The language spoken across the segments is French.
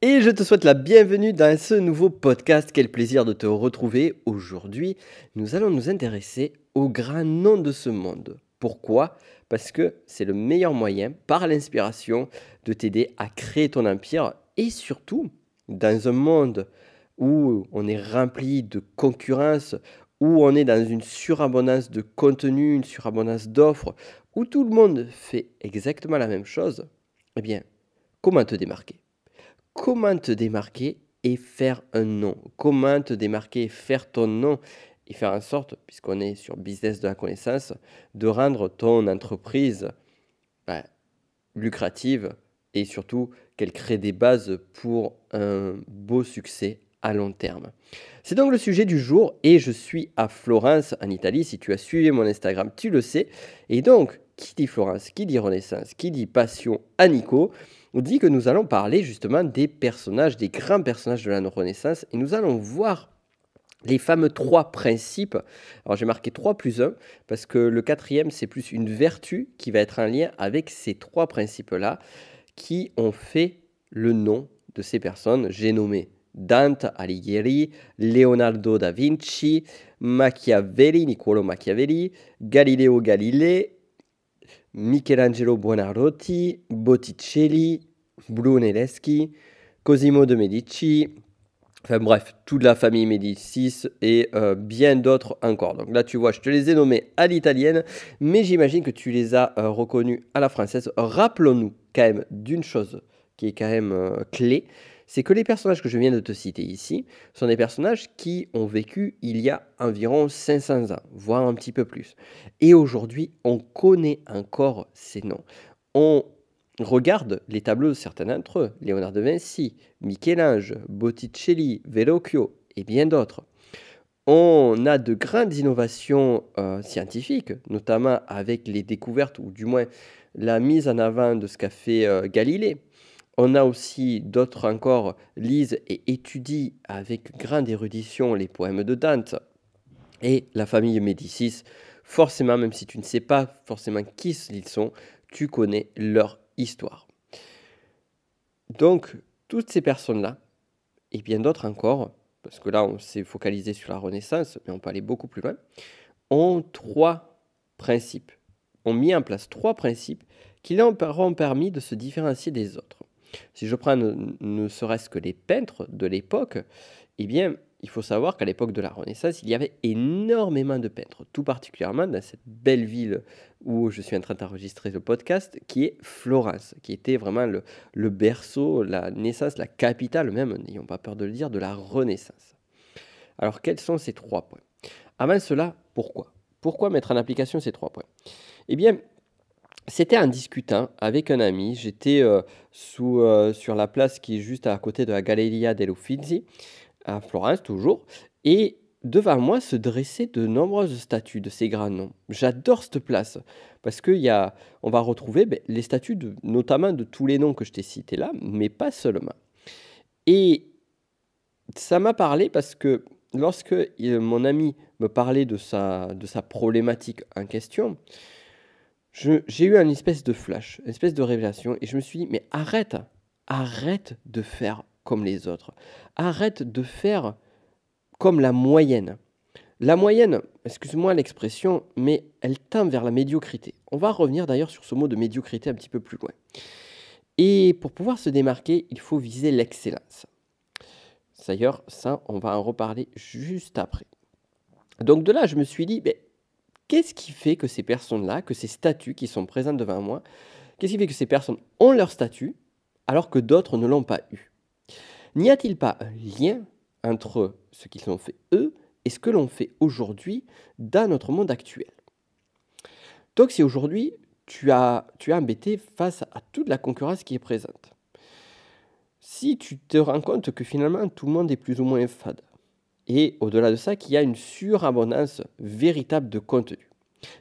Et je te souhaite la bienvenue dans ce nouveau podcast. Quel plaisir de te retrouver. Aujourd'hui, nous allons nous intéresser aux grands noms de ce monde. Pourquoi? Parce que c'est le meilleur moyen, par l'inspiration, de t'aider à créer ton empire et surtout, dans un monde où on est rempli de concurrence, où on est dans une surabondance de contenu, une surabondance d'offres, où tout le monde fait exactement la même chose, eh bien, comment te démarquer? Comment te démarquer et faire un nom? Comment te démarquer et faire ton nom et faire en sorte, puisqu'on est sur business de la connaissance, de rendre ton entreprise bah, lucrative et surtout qu'elle crée des bases pour un beau succès à long terme. C'est donc le sujet du jour et je suis à Florence en Italie. Si tu as suivi mon Instagram, tu le sais. Et donc, qui dit Florence, qui dit Renaissance, qui dit passion à Nico, on dit que nous allons parler justement des personnages, des grands personnages de la Renaissance et nous allons voir les fameux 3 principes. Alors j'ai marqué 3 plus 1 parce que le 4e, c'est plus une vertu qui va être en lien avec ces 3 principes-là qui ont fait le nom de ces personnes. J'ai nommé Dante Alighieri, Leonardo da Vinci, Machiavelli, Niccolò Machiavelli, Galileo Galilei, Michelangelo Buonarroti, Botticelli, Brunelleschi, Cosimo de Medici, enfin bref, toute la famille Médicis et bien d'autres encore. Donc là, tu vois, je te les ai nommés à l'italienne, mais j'imagine que tu les as reconnus à la française. Rappelons-nous quand même d'une chose qui est quand même clé, c'est que les personnages que je viens de te citer ici sont des personnages qui ont vécu il y a environ 500 ans, voire un petit peu plus. Et aujourd'hui, on connaît encore ces noms. On regarde les tableaux de certains d'entre eux, Léonard de Vinci, Michel-Ange, Botticelli, Verrocchio et bien d'autres. On a de grandes innovations scientifiques, notamment avec les découvertes, ou du moins la mise en avant de ce qu'a fait Galilée. On a aussi d'autres encore lisent et étudient avec grande érudition les poèmes de Dante. Et la famille Médicis, forcément, même si tu ne sais pas forcément qui ils sont, tu connais leur histoire. Donc, toutes ces personnes-là, et bien d'autres encore, parce que là, on s'est focalisé sur la Renaissance, mais on peut aller beaucoup plus loin, ont 3 principes, ont mis en place 3 principes qui leur ont permis de se différencier des autres. Si je prends ne serait-ce que les peintres de l'époque, eh bien, il faut savoir qu'à l'époque de la Renaissance, il y avait énormément de peintres, tout particulièrement dans cette belle ville où je suis en train d'enregistrer le podcast, qui est Florence, qui était vraiment le berceau, la naissance, la capitale même, n'ayons pas peur de le dire, de la Renaissance. Alors, quels sont ces 3 points? Avant cela, pourquoi? Pourquoi mettre en application ces 3 points? Eh bien, c'était en discutant avec un ami, j'étais sur la place qui est juste à côté de la Galleria degli Uffizi, à Florence toujours, et devant moi se dressaient de nombreuses statues de ces grands noms. J'adore cette place, parce on va retrouver les statues, notamment de tous les noms que je t'ai cités là, mais pas seulement. Et ça m'a parlé parce que lorsque mon ami me parlait de sa problématique en question, j'ai eu une espèce de flash, une espèce de révélation, et je me suis dit, mais arrête de faire comme les autres. Arrête de faire comme la moyenne. La moyenne, excuse-moi l'expression, mais elle tend vers la médiocrité. On va revenir d'ailleurs sur ce mot de médiocrité un petit peu plus loin. Et pour pouvoir se démarquer, il faut viser l'excellence. D'ailleurs, ça, on va en reparler juste après. Donc de là, je me suis dit, qu'est-ce qui fait que ces personnes-là, que ces statues qui sont présentes devant moi, qu'est-ce qui fait que ces personnes ont leur statut alors que d'autres ne l'ont pas eu? N'y a-t-il pas un lien entre ce qu'ils ont fait eux et ce que l'on fait aujourd'hui dans notre monde actuel? Donc si aujourd'hui tu es embêté face à toute la concurrence qui est présente, si tu te rends compte que finalement tout le monde est plus ou moins fade, et au-delà de ça qu'il y a une surabondance véritable de contenu,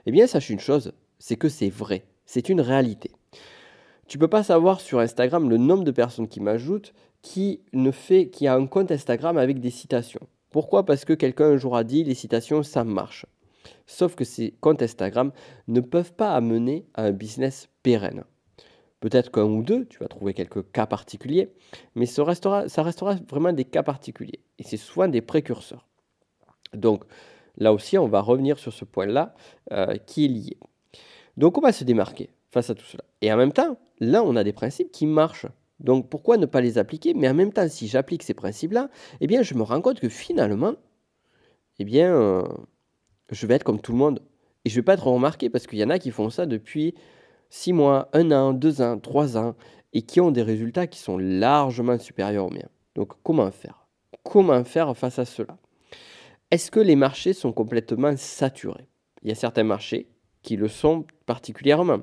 eh bien sache une chose, c'est que c'est vrai, c'est une réalité. Tu peux pas savoir sur Instagram le nombre de personnes qui m'ajoutent qui a un compte Instagram avec des citations. Pourquoi? Parce que quelqu'un un jour a dit les citations ça marche. Sauf que ces comptes Instagram ne peuvent pas amener à un business pérenne. Peut-être qu'un ou deux, tu vas trouver quelques cas particuliers, mais ça restera vraiment des cas particuliers. Et c'est souvent des précurseurs. Donc là aussi, on va revenir sur ce point-là qui est lié. Donc on va se démarquer face à tout cela. Et en même temps, là, on a des principes qui marchent. Donc pourquoi ne pas les appliquer? Mais en même temps, si j'applique ces principes-là, eh bien, je me rends compte que finalement, eh bien, je vais être comme tout le monde. Et je ne vais pas être remarqué parce qu'il y en a qui font ça depuis 6 mois, 1 an, 2 ans, 3 ans, et qui ont des résultats qui sont largement supérieurs aux miens. Donc comment faire? Comment faire face à cela? Est-ce que les marchés sont complètement saturés? Il y a certains marchés qui le sont particulièrement.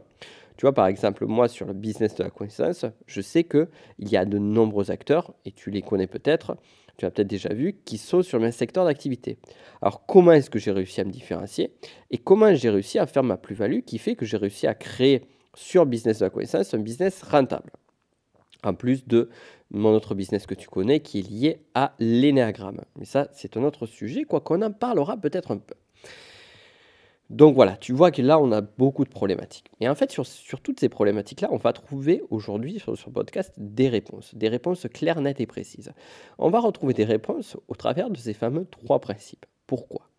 Tu vois, par exemple, moi, sur le business de la connaissance, je sais qu'il y a de nombreux acteurs, et tu les connais peut-être, tu as peut-être déjà vu, qui sont sur mes secteurs d'activité. Alors, comment est-ce que j'ai réussi à me différencier et comment j'ai réussi à faire ma plus-value qui fait que j'ai réussi à créer sur business de la connaissance un business rentable? En plus de mon autre business que tu connais qui est lié à l'énéagramme. Mais ça, c'est un autre sujet, quoi qu'on en parlera peut-être un peu. Donc voilà, tu vois que là, on a beaucoup de problématiques. Et en fait, sur toutes ces problématiques-là, on va trouver aujourd'hui sur ce podcast des réponses claires, nettes et précises. On va retrouver des réponses au travers de ces fameux 3 principes. Pourquoi?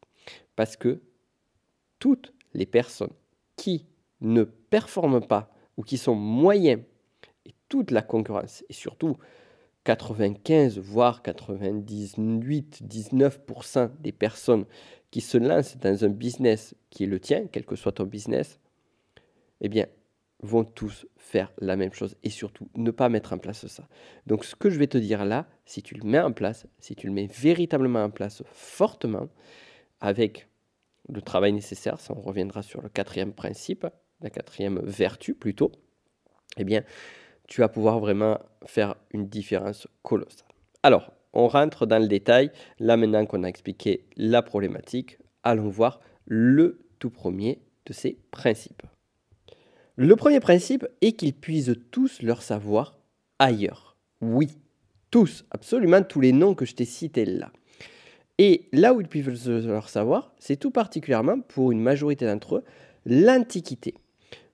Parce que toutes les personnes qui ne performent pas ou qui sont moyens, et toute la concurrence, et surtout 95 voire 98-19% des personnes qui se lancent dans un business qui est le tien, quel que soit ton business, eh bien, vont tous faire la même chose et surtout ne pas mettre en place ça. Donc ce que je vais te dire là, si tu le mets en place, si tu le mets véritablement en place fortement, avec le travail nécessaire, ça on reviendra sur le 4e principe, la 4e vertu plutôt, eh bien, tu vas pouvoir vraiment faire une différence colossale. Alors, on rentre dans le détail. Là, maintenant qu'on a expliqué la problématique, allons voir le tout premier de ces principes. Le premier principe est qu'ils puisent tous leur savoir ailleurs. Oui, tous, absolument tous les noms que je t'ai cités là. Et là où ils puissent leur savoir, c'est tout particulièrement pour une majorité d'entre eux, l'Antiquité.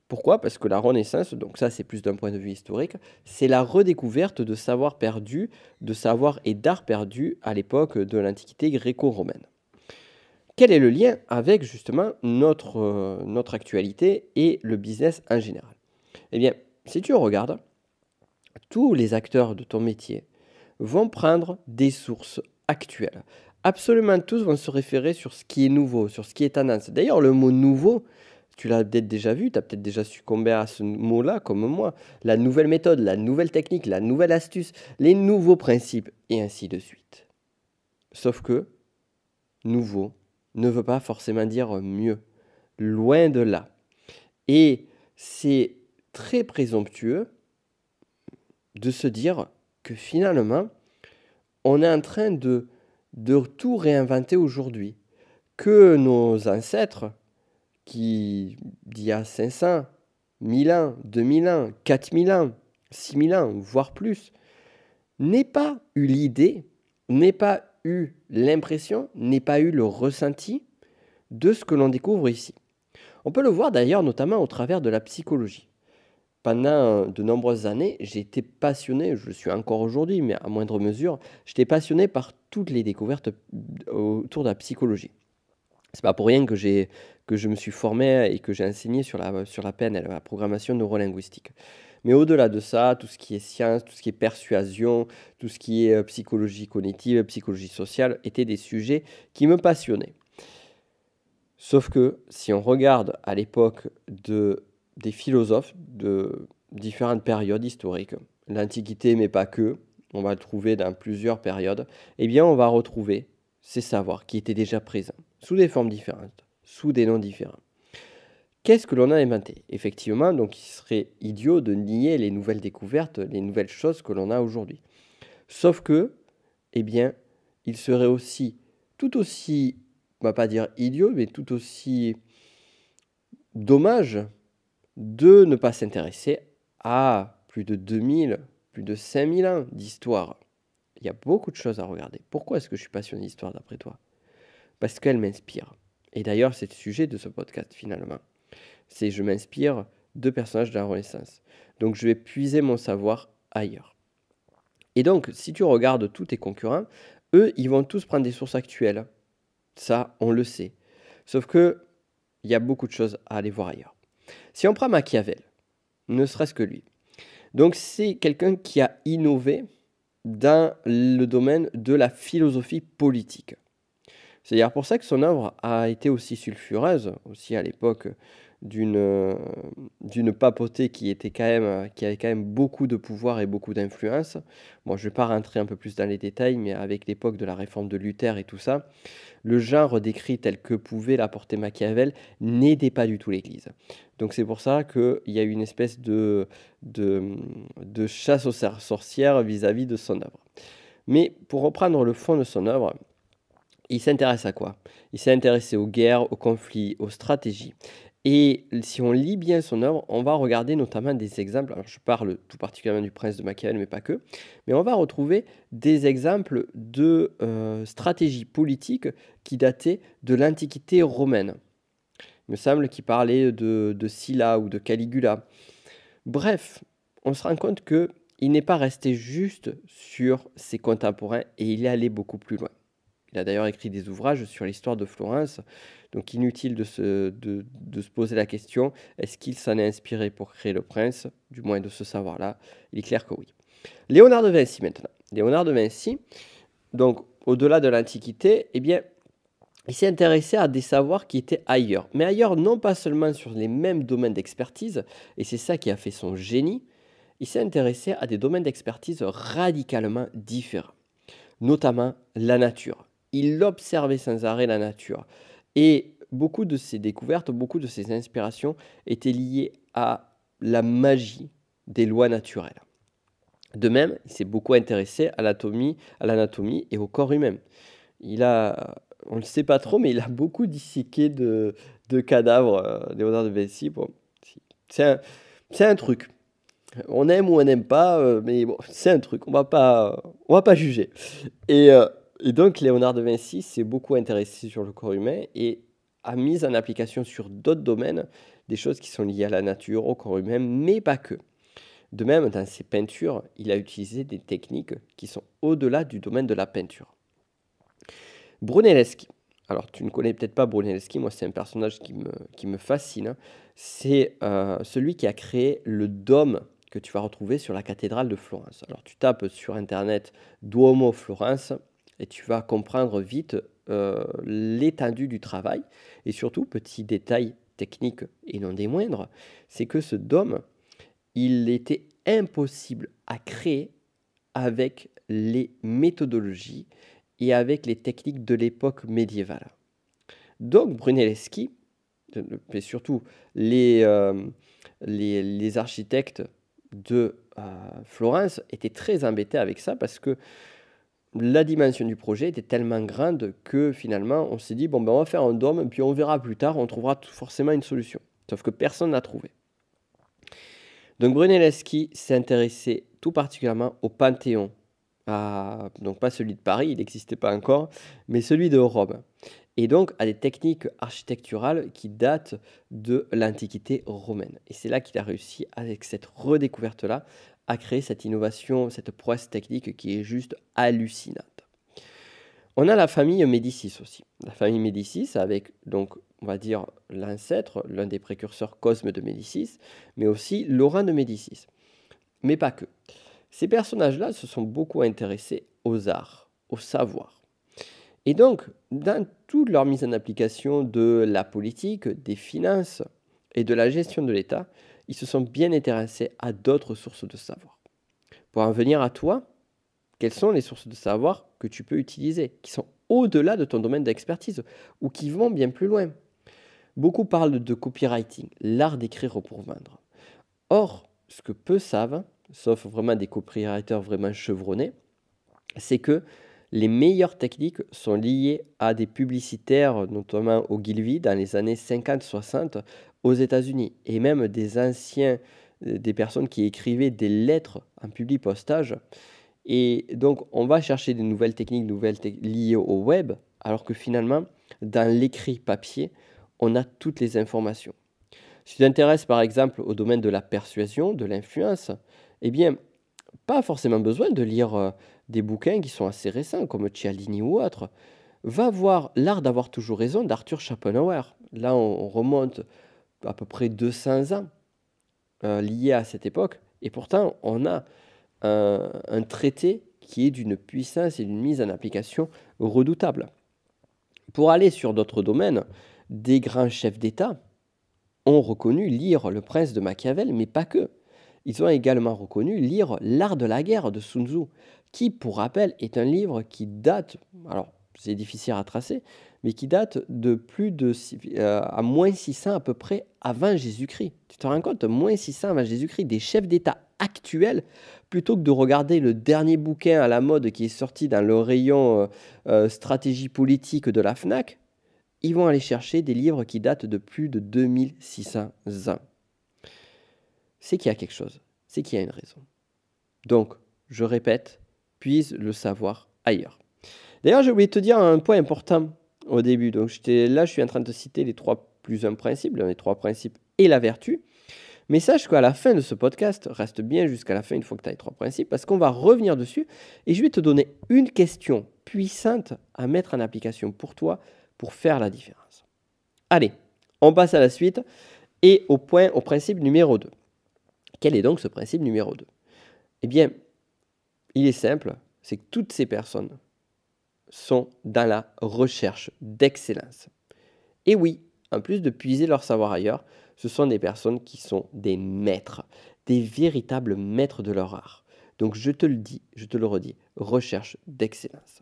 Pourquoi? Parce que la Renaissance, donc ça c'est plus d'un point de vue historique, c'est la redécouverte de savoirs perdus, de savoirs et d'arts perdus à l'époque de l'Antiquité gréco-romaine. Quel est le lien avec justement notre actualité et le business en général? Eh bien, si tu regardes, tous les acteurs de ton métier vont prendre des sources actuelles. Absolument tous vont se référer sur ce qui est nouveau, sur ce qui est tendance. D'ailleurs, le mot nouveau, tu l'as peut-être déjà vu, tu as peut-être déjà succombé à ce mot-là, comme moi. La nouvelle méthode, la nouvelle technique, la nouvelle astuce, les nouveaux principes, et ainsi de suite. Sauf que nouveau ne veut pas forcément dire mieux. Loin de là. Et c'est très présomptueux de se dire que finalement, on est en train de tout réinventer aujourd'hui. Que nos ancêtres, qui d'il y a 500, 1000 ans, 2000 ans, 4000 ans, 6000 ans, voire plus, n'aient pas eu l'idée, n'aient pas eu l'impression, n'aient pas eu le ressenti de ce que l'on découvre ici. On peut le voir d'ailleurs notamment au travers de la psychologie. Pendant de nombreuses années, j'ai été passionné, je le suis encore aujourd'hui, mais à moindre mesure, j'étais passionné par toutes les découvertes autour de la psychologie. C'est pas pour rien que je me suis formé et que j'ai enseigné sur la PNL, la programmation neurolinguistique. Mais au-delà de ça, tout ce qui est science, tout ce qui est persuasion, tout ce qui est psychologie cognitive, psychologie sociale, étaient des sujets qui me passionnaient. Sauf que si on regarde à l'époque des philosophes de différentes périodes historiques, l'Antiquité, mais pas que, on va le trouver dans plusieurs périodes, eh bien on va retrouver ces savoirs qui étaient déjà présents, sous des formes différentes, sous des noms différents. Qu'est-ce que l'on a inventé? Effectivement, donc il serait idiot de nier les nouvelles découvertes, les nouvelles choses que l'on a aujourd'hui. Sauf que, eh bien, il serait aussi, tout aussi, on va pas dire idiot, mais tout aussi dommage de ne pas s'intéresser à plus de 2000, plus de 5000 ans d'histoire. Il y a beaucoup de choses à regarder. Pourquoi est-ce que je suis passionné d'histoire d'après toi? Parce qu'elle m'inspire. Et d'ailleurs, c'est le sujet de ce podcast finalement. C'est je m'inspire de personnages de la Renaissance. Donc je vais puiser mon savoir ailleurs. Et donc, si tu regardes tous tes concurrents, eux, ils vont tous prendre des sources actuelles. Ça, on le sait. Sauf que il y a beaucoup de choses à aller voir ailleurs. Si on prend Machiavel, ne serait-ce que lui. Donc c'est quelqu'un qui a innové dans le domaine de la philosophie politique. C'est d'ailleurs pour ça que son œuvre a été aussi sulfureuse, aussi à l'époque d'une papauté qui avait quand même beaucoup de pouvoir et beaucoup d'influence. Bon, je ne vais pas rentrer un peu plus dans les détails, mais avec l'époque de la réforme de Luther et tout ça, le genre décrit tel que pouvait l'apporter Machiavel n'aidait pas du tout l'Église. Donc c'est pour ça qu'il y a eu une espèce de chasse aux sorcières vis-à-vis de son œuvre. Mais pour reprendre le fond de son œuvre, il s'intéresse à quoi? Il s'est intéressé aux guerres, aux conflits, aux stratégies. Et si on lit bien son œuvre, on va regarder notamment des exemples. Alors je parle tout particulièrement du Prince de Machiavel, mais pas que. Mais on va retrouver des exemples de stratégies politiques qui dataient de l'Antiquité romaine. Il me semble qu'il parlait de Sylla ou de Caligula. Bref, on se rend compte qu'il n'est pas resté juste sur ses contemporains et il est allé beaucoup plus loin. Il a d'ailleurs écrit des ouvrages sur l'histoire de Florence, donc inutile de se poser la question, est-ce qu'il s'en est inspiré pour créer le prince? Du moins de ce savoir-là, il est clair que oui. Léonard de Vinci maintenant. Léonard de Vinci, donc au-delà de l'Antiquité, eh bien, il s'est intéressé à des savoirs qui étaient ailleurs. Mais ailleurs, non pas seulement sur les mêmes domaines d'expertise, et c'est ça qui a fait son génie, il s'est intéressé à des domaines d'expertise radicalement différents, notamment la nature. Il observait sans arrêt la nature. Et beaucoup de ses découvertes, beaucoup de ses inspirations étaient liées à la magie des lois naturelles. De même, il s'est beaucoup intéressé à l'anatomie et au corps humain. On ne le sait pas trop, mais il a beaucoup disséqué de cadavres, Léonard de Vinci. Bon, c'est un truc. On aime ou on n'aime pas, mais bon, c'est un truc. On va pas juger. Et donc, Léonard de Vinci s'est beaucoup intéressé sur le corps humain et a mis en application sur d'autres domaines des choses qui sont liées à la nature, au corps humain, mais pas que. De même, dans ses peintures, il a utilisé des techniques qui sont au-delà du domaine de la peinture. Brunelleschi. Alors, tu ne connais peut-être pas Brunelleschi, moi c'est un personnage qui me fascine. C'est celui qui a créé le dôme que tu vas retrouver sur la cathédrale de Florence. Alors, tu tapes sur Internet Duomo Florence et tu vas comprendre vite l'étendue du travail. Et surtout, petit détail technique et non des moindres, c'est que ce dôme, il était impossible à créer avec les méthodologies et avec les techniques de l'époque médiévale. Donc Brunelleschi, et surtout les architectes de Florence étaient très embêtés avec ça parce que la dimension du projet était tellement grande que finalement on s'est dit bon ben on va faire un dôme puis on verra plus tard, on trouvera forcément une solution. Sauf que personne n'a trouvé. Donc Brunelleschi s'est intéressé tout particulièrement au Panthéon. Donc pas celui de Paris, il n'existait pas encore, mais celui de Rome. Et donc à des techniques architecturales qui datent de l'Antiquité romaine. Et c'est là qu'il a réussi, avec cette redécouverte-là, à créer cette innovation, cette prouesse technique qui est juste hallucinante. On a la famille Médicis aussi. La famille Médicis avec, donc, on va dire, l'ancêtre, l'un des précurseurs Cosme de Médicis, mais aussi Laurent de Médicis. Mais pas que. Ces personnages-là se sont beaucoup intéressés aux arts, au savoir. Et donc, dans toute leur mise en application de la politique, des finances et de la gestion de l'État, ils se sont bien intéressés à d'autres sources de savoir. Pour en venir à toi, quelles sont les sources de savoir que tu peux utiliser, qui sont au-delà de ton domaine d'expertise ou qui vont bien plus loin? Beaucoup parlent de copywriting, l'art d'écrire pour vendre. Or, ce que peu savent, sauf vraiment des copywriters vraiment chevronnés, c'est que les meilleures techniques sont liées à des publicitaires, notamment au Ogilvy, dans les années 50-60 aux États-Unis, et même des personnes qui écrivaient des lettres en public postage. Et donc, on va chercher des nouvelles techniques, liées au web, alors que finalement, dans l'écrit papier, on a toutes les informations. Si tu t'intéresses par exemple au domaine de la persuasion, de l'influence, eh bien, pas forcément besoin de lire des bouquins qui sont assez récents, comme Cialdini ou autre. Va voir L'art d'avoir toujours raison d'Arthur Schopenhauer. Là, on remonte à peu près 200 ans liés à cette époque. Et pourtant, on a un traité qui est d'une puissance et d'une mise en application redoutable. Pour aller sur d'autres domaines, des grands chefs d'État ont reconnu lire Le Prince de Machiavel, mais pas que. Ils ont également reconnu lire L'art de la guerre de Sun Tzu, qui, pour rappel, est un livre qui date, alors c'est difficile à tracer, mais qui date de plus de à moins 600 à peu près avant Jésus-Christ. Tu te rends compte, moins 600 avant Jésus-Christ, des chefs d'État actuels, plutôt que de regarder le dernier bouquin à la mode qui est sorti dans le rayon stratégie politique de la FNAC, ils vont aller chercher des livres qui datent de plus de 2600 ans. C'est qu'il y a quelque chose, c'est qu'il y a une raison. Donc, je répète, puise le savoir ailleurs. D'ailleurs, j'ai oublié de te dire un point important au début. Donc, là, je suis en train de te citer les 3 plus 1 principes, les 3 principes et la vertu. Mais sache qu'à la fin de ce podcast, reste bien jusqu'à la fin une fois que tu as les 3 principes, parce qu'on va revenir dessus et je vais te donner une question puissante à mettre en application pour toi pour faire la différence. Allez, on passe à la suite et au principe numéro 2. Quel est donc ce principe numéro 2? Eh bien, il est simple, c'est que toutes ces personnes sont dans la recherche d'excellence. Et oui, en plus de puiser leur savoir ailleurs, ce sont des personnes qui sont des maîtres, des véritables maîtres de leur art. Donc je te le dis, je te le redis, recherche d'excellence.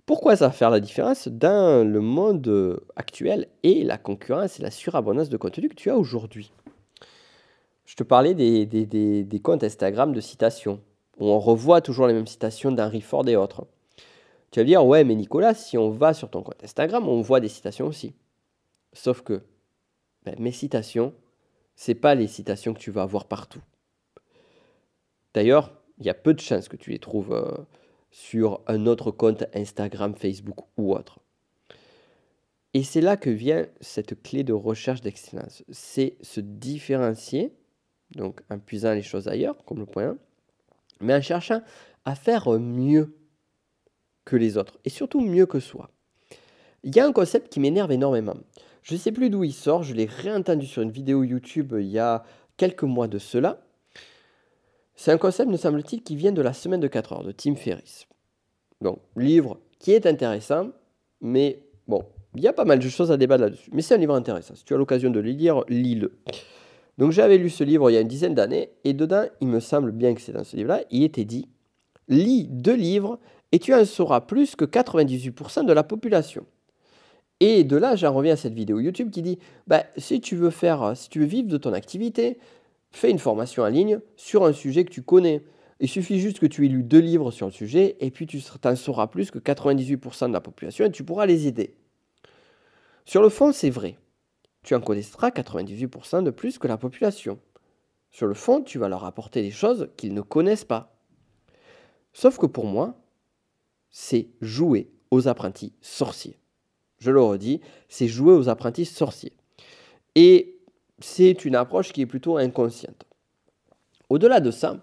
Pourquoi ça va faire la différence dans le monde actuel et la concurrence et la surabondance de contenu que tu as aujourd'hui? Je te parlais des comptes Instagram de citations, où on revoit toujours les mêmes citations d'Henry Ford et autres. Tu vas me dire, ouais, mais Nicolas, si on va sur ton compte Instagram, on voit des citations aussi. Sauf que mes citations, ce n'est pas les citations que tu vas avoir partout. D'ailleurs, il y a peu de chances que tu les trouves sur un autre compte Instagram, Facebook ou autre. Et c'est là que vient cette clé de recherche d'excellence. C'est se différencier, donc en puisant les choses ailleurs, comme le point 1, mais en cherchant à faire mieux que les autres, et surtout mieux que soi. Il y a un concept qui m'énerve énormément. Je ne sais plus d'où il sort, je l'ai réentendu sur une vidéo YouTube il y a quelques mois de cela. C'est un concept, me semble-t-il, qui vient de La Semaine de 4 heures, de Tim Ferriss. Donc, livre qui est intéressant, mais bon, il y a pas mal de choses à débattre là-dessus. Mais c'est un livre intéressant. Si tu as l'occasion de le lire, lis-le. Donc, j'avais lu ce livre il y a une dizaine d'années, et dedans, il me semble bien que c'est dans ce livre-là, il était dit « Lis 2 livres et tu en sauras plus que 98% de la population ». Et de là, j'en reviens à cette vidéo YouTube qui dit si tu veux vivre de ton activité, fais une formation en ligne sur un sujet que tu connais. Il suffit juste que tu aies lu 2 livres sur le sujet et puis tu en sauras plus que 98% de la population et tu pourras les aider. Sur le fond, c'est vrai. Tu en connaîtras 98% de plus que la population. Sur le fond, tu vas leur apporter des choses qu'ils ne connaissent pas. Sauf que pour moi, c'est jouer aux apprentis sorciers. Je le redis, c'est jouer aux apprentis sorciers. Et c'est une approche qui est plutôt inconsciente. Au-delà de ça,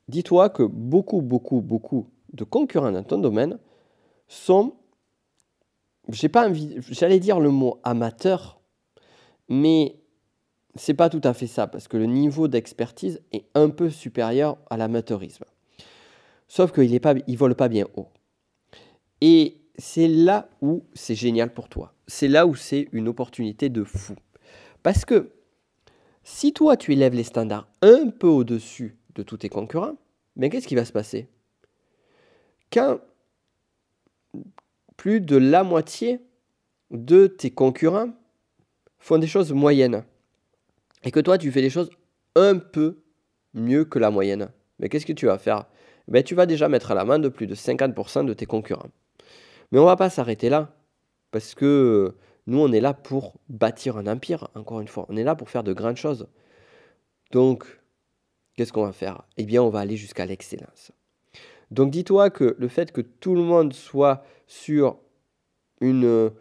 dis-toi que beaucoup de concurrents dans ton domaine sont, j'allais dire le mot amateur, mais c'est pas tout à fait ça, parce que le niveau d'expertise est un peu supérieur à l'amateurisme. Sauf qu'il ne vole pas bien haut. Et c'est là où c'est génial pour toi. C'est là où c'est une opportunité de fou. Parce que si toi, tu élèves les standards un peu au-dessus de tous tes concurrents, mais qu'est-ce qui va se passer? Quand plus de la moitié de tes concurrents font des choses moyennes, et que toi, tu fais des choses un peu mieux que la moyenne, mais qu'est-ce que tu vas faire? Tu vas déjà mettre à l'amende plus de 50% de tes concurrents. Mais on ne va pas s'arrêter là, parce que nous, on est là pour bâtir un empire, encore une fois. On est là pour faire de grandes choses. Donc, qu'est-ce qu'on va faire? Eh bien, on va aller jusqu'à l'excellence. Donc, dis-toi que le fait que tout le monde soit sur une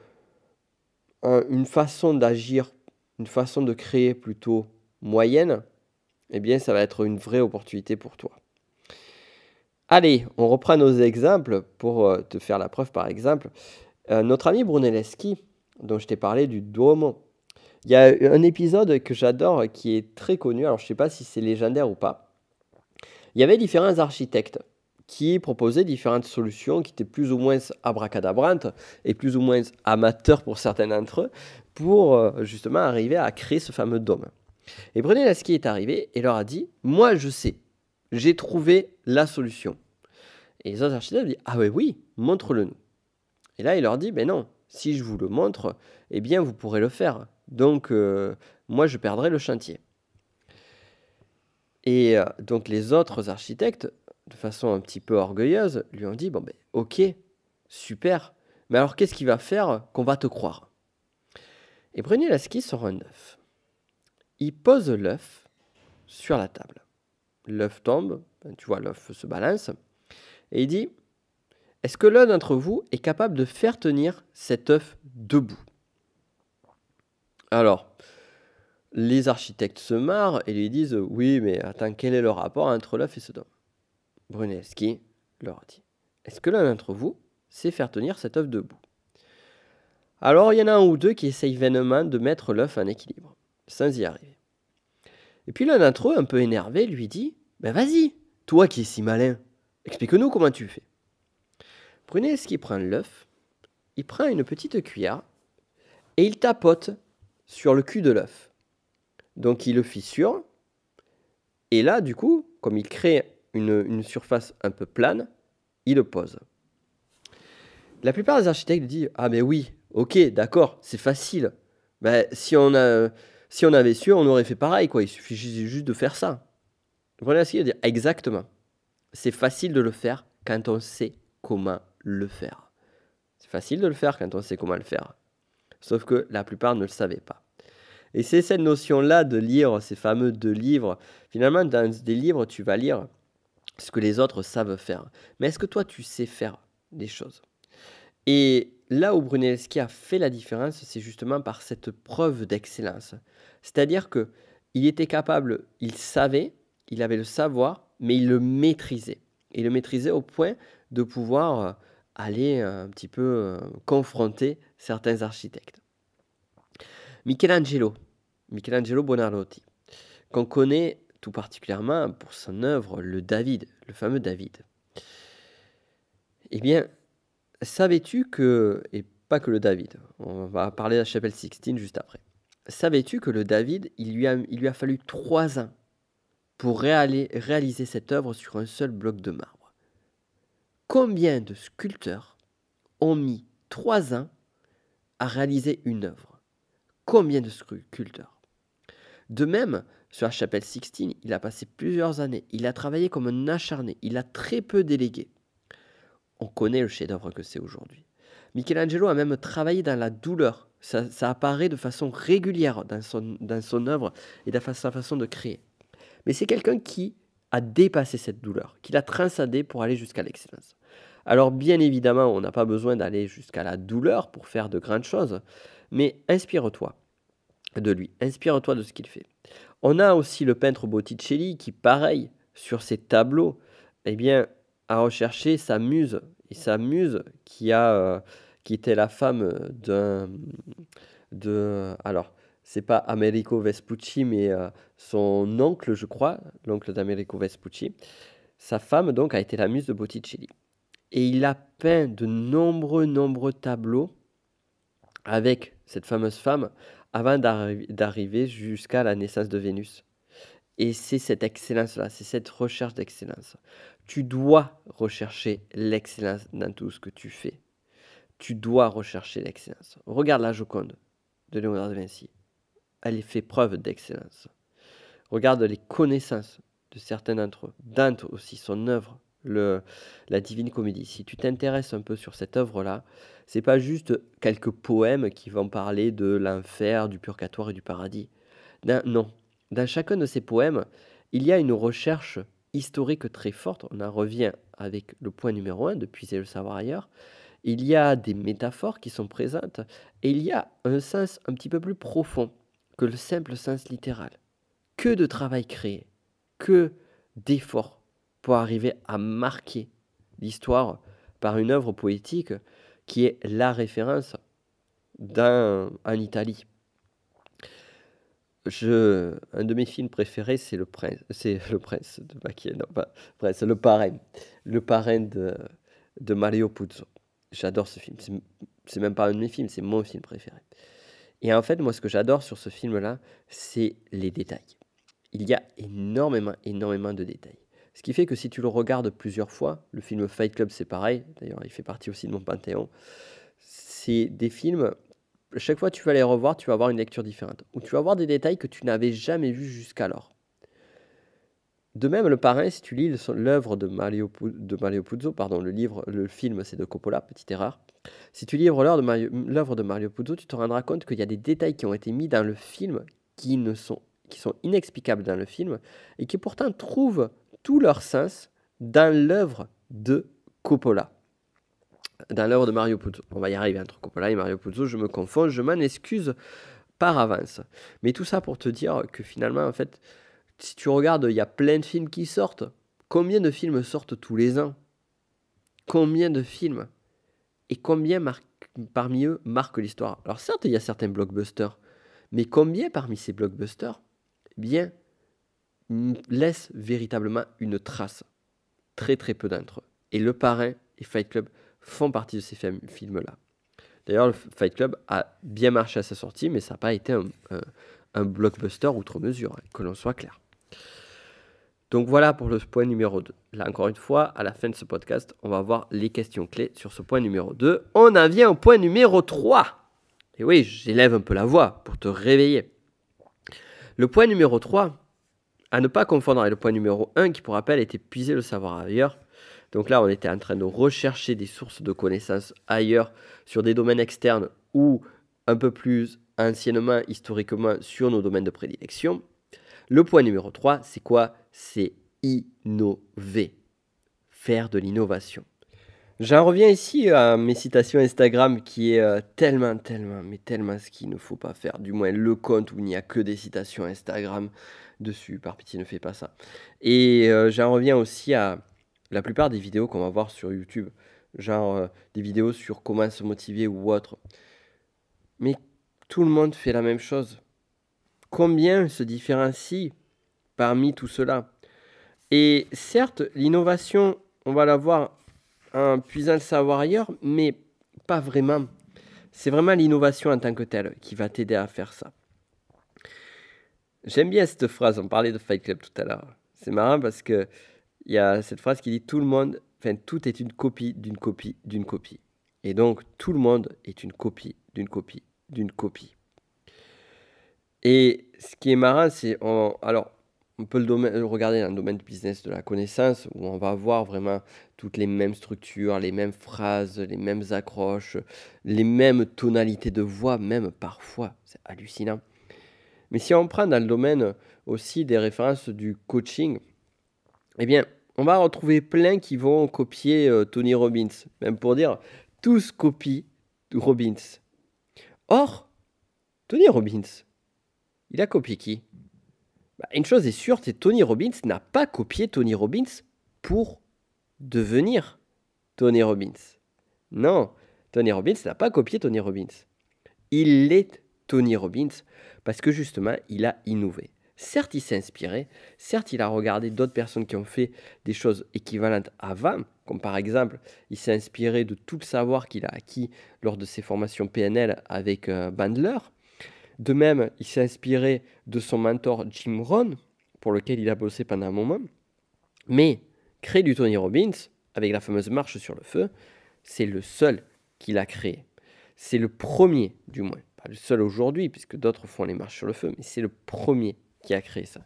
façon d'agir une façon de créer plutôt moyenne, eh bien, ça va être une vraie opportunité pour toi. Allez, on reprend nos exemples pour te faire la preuve par exemple. Notre ami Brunelleschi, dont je t'ai parlé du Duomo, il y a un épisode que j'adore qui est très connu, alors je ne sais pas si c'est légendaire ou pas. Il y avait différents architectes qui proposaient différentes solutions qui étaient plus ou moins abracadabrantes et plus ou moins amateurs pour certains d'entre eux pour justement arriver à créer ce fameux dôme. Et Brunelleschi est arrivé et leur a dit « Moi, je sais, j'ai trouvé la solution. » Et les autres architectes disent « Ah oui, montre-le nous. » Et là, il leur dit « Ben non, si je vous le montre, eh bien, vous pourrez le faire. Donc, moi, je perdrai le chantier. » Et donc, les autres architectes, de façon un petit peu orgueilleuse, lui ont dit « Bon, ben, ok, super, mais alors qu'est-ce qu'il va faire qu'on va te croire ?» Et Brunelleschi sort un œuf. Il pose l'œuf sur la table. L'œuf tombe, tu vois, l'œuf se balance, et il dit « Est-ce que l'un d'entre vous est capable de faire tenir cet œuf debout ?» Alors, les architectes se marrent et lui disent « Oui, mais attends, quel est le rapport entre l'œuf et ce dôme ?» Brunelleschi leur dit « Est-ce que l'un d'entre vous sait faire tenir cet œuf debout ?» Alors, il y en a un ou deux qui essayent vainement de mettre l'œuf en équilibre, sans y arriver. Et puis l'un d'entre eux, un peu énervé, lui dit « Ben vas-y, toi qui es si malin, explique-nous comment tu fais. » Brunelleschi prend l'œuf, il prend une petite cuillère et il tapote sur le cul de l'œuf. Donc il le fissure, et là, du coup, comme il crée une surface un peu plane, il le pose. La plupart des architectes disent « Ah mais oui, ok, d'accord, c'est facile. Ben, si on avait su, on aurait fait pareil, quoi. Il suffit juste de faire ça. » Brunelleschi dit « Exactement. C'est facile de le faire quand on sait comment le faire. C'est facile de le faire quand on sait comment le faire. Sauf que la plupart ne le savaient pas. Et c'est cette notion-là de lire ces fameux 2 livres. Finalement, dans des livres, tu vas lire ce que les autres savent faire. Mais est-ce que toi, tu sais faire des choses? Et là où Brunelleschi a fait la différence, c'est justement par cette preuve d'excellence. C'est-à-dire que il était capable, il savait, il avait le savoir, mais il le maîtrisait. Il le maîtrisait au point de pouvoir aller un petit peu confronter certains architectes. Michelangelo Buonarroti, qu'on connaît tout particulièrement pour son œuvre, le David, le fameux David. Eh bien, savais-tu que, et pas que le David, on va parler de la chapelle Sixtine juste après, savais-tu que le David, il lui a fallu 3 ans pour réaliser cette œuvre sur un seul bloc de marbre? Combien de sculpteurs ont mis 3 ans à réaliser une œuvre? Combien de sculpteurs? De même, sur la chapelle Sixtine, il a passé plusieurs années, il a travaillé comme un acharné, il a très peu délégué. On connaît le chef-d'œuvre que c'est aujourd'hui. Michelangelo a même travaillé dans la douleur. Ça apparaît de façon régulière dans son œuvre et dans sa façon de créer. Mais c'est quelqu'un qui a dépassé cette douleur, qui l'a transcendée pour aller jusqu'à l'excellence. Alors bien évidemment, on n'a pas besoin d'aller jusqu'à la douleur pour faire de grandes choses, mais inspire-toi de lui, inspire-toi de ce qu'il fait. On a aussi le peintre Botticelli qui, pareil, sur ses tableaux, eh bien, a recherché sa muse, et sa muse qui était la femme alors, c'est pas Amerigo Vespucci, mais son oncle, je crois, l'oncle d'Americo Vespucci. Sa femme, donc, a été la muse de Botticelli. Et il a peint de nombreux tableaux avec cette fameuse femme avant d'arriver jusqu'à la naissance de Vénus. Et c'est cette excellence-là, c'est cette recherche d'excellence. Tu dois rechercher l'excellence dans tout ce que tu fais. Tu dois rechercher l'excellence. Regarde la Joconde de Léonard de Vinci. Elle fait preuve d'excellence. Regarde les connaissances de certains d'entre eux. Dante aussi, son œuvre, la Divine Comédie. Si tu t'intéresses un peu sur cette œuvre-là, c'est pas juste quelques poèmes qui vont parler de l'enfer, du purgatoire et du paradis. Non. Dans chacun de ces poèmes, il y a une recherche historique très forte. On en revient avec le point numéro 1, de puiser le savoir ailleurs. Il y a des métaphores qui sont présentes et il y a un sens un petit peu plus profond que le simple sens littéral. Que de travail créé, que d'efforts pour arriver à marquer l'histoire par une œuvre poétique qui est la référence en Italie. Un de mes films préférés, c'est Le Prince de Machiavelli, non pas Prince, Le Parrain de Mario Puzo. J'adore ce film. C'est même pas un de mes films, c'est mon film préféré. Et en fait, moi, ce que j'adore sur ce film-là, c'est les détails. Il y a énormément de détails. Ce qui fait que si tu le regardes plusieurs fois, le film Fight Club, c'est pareil. D'ailleurs, il fait partie aussi de mon panthéon. C'est des films, chaque fois que tu vas les revoir, tu vas avoir une lecture différente. Ou tu vas avoir des détails que tu n'avais jamais vus jusqu'alors. De même, Le Parrain, si tu lis l'œuvre de Mario Puzo, pardon, le film, c'est de Coppola, petite erreur. Si tu lis l'œuvre de Mario Puzo, tu te rendras compte qu'il y a des détails qui ont été mis dans le film qui sont inexplicables dans le film et qui pourtant trouvent tout leur sens dans l'œuvre de Coppola. Dans l'œuvre de Mario Puzo. On va y arriver entre Coppola et Mario Puzo, je me confonds, je m'en excuse par avance. Mais tout ça pour te dire que finalement, en fait, si tu regardes, il y a plein de films qui sortent. Combien de films sortent tous les ans? Combien de films? Et combien parmi eux marquent l'histoire? Alors certes, il y a certains blockbusters, mais combien parmi ces blockbusters, eh bien, laissent véritablement une trace? Très très peu d'entre eux. Et Le Parrain et Fight Club font partie de ces films-là. D'ailleurs, le Fight Club a bien marché à sa sortie, mais ça n'a pas été un blockbuster outre mesure, que l'on soit clair. Donc voilà pour le point numéro 2. Là, encore une fois, à la fin de ce podcast, on va voir les questions clés sur ce point numéro 2. On en vient au point numéro 3. Et oui, j'élève un peu la voix pour te réveiller. Le point numéro 3, à ne pas confondre avec le point numéro 1, qui pour rappel était puiser le savoir ailleurs. Donc là, on était en train de rechercher des sources de connaissances ailleurs, sur des domaines externes ou un peu plus anciennement, historiquement, sur nos domaines de prédilection. Le point numéro 3, c'est quoi? C'est innover. Faire de l'innovation. J'en reviens ici à mes citations Instagram qui est tellement ce qu'il ne faut pas faire. Du moins, le compte où il n'y a que des citations Instagram dessus. Par pitié, ne fais pas ça. Et j'en reviens aussi à la plupart des vidéos qu'on va voir sur YouTube. Genre des vidéos sur comment se motiver ou autre. Mais tout le monde fait la même chose. Combien se différencie parmi tout cela? Et certes, l'innovation, on va la voir en puisant le savoir ailleurs, mais pas vraiment. C'est vraiment l'innovation en tant que telle qui va t'aider à faire ça. J'aime bien cette phrase, on parlait de Fight Club tout à l'heure. C'est marrant parce qu'il y a cette phrase qui dit tout est une copie d'une copie d'une copie. Et donc, tout le monde est une copie d'une copie d'une copie. Et ce qui est marrant, c'est... on peut le regarder dans le domaine du business de la connaissance, où on va voir vraiment toutes les mêmes structures, les mêmes phrases, les mêmes accroches, les mêmes tonalités de voix, même parfois. C'est hallucinant. Mais si on prend dans le domaine aussi des références du coaching, eh bien, on va retrouver plein qui vont copier Tony Robbins. Même pour dire, tous copient Robbins. Or, Tony Robbins, il a copié qui? Une chose est sûre, c'est que Tony Robbins n'a pas copié Tony Robbins pour devenir Tony Robbins. Non, Tony Robbins n'a pas copié Tony Robbins. Il est Tony Robbins parce que justement, il a innové. Certes, il s'est inspiré, certes, il a regardé d'autres personnes qui ont fait des choses équivalentes avant, comme par exemple, il s'est inspiré de tout le savoir qu'il a acquis lors de ses formations PNL avec Bandler. De même, il s'est inspiré de son mentor Jim Rohn, pour lequel il a bossé pendant un moment. Mais créer du Tony Robbins, avec la fameuse marche sur le feu, c'est le seul qu'il a créé. C'est le premier, du moins. Pas le seul aujourd'hui, puisque d'autres font les marches sur le feu, mais c'est le premier qui a créé ça.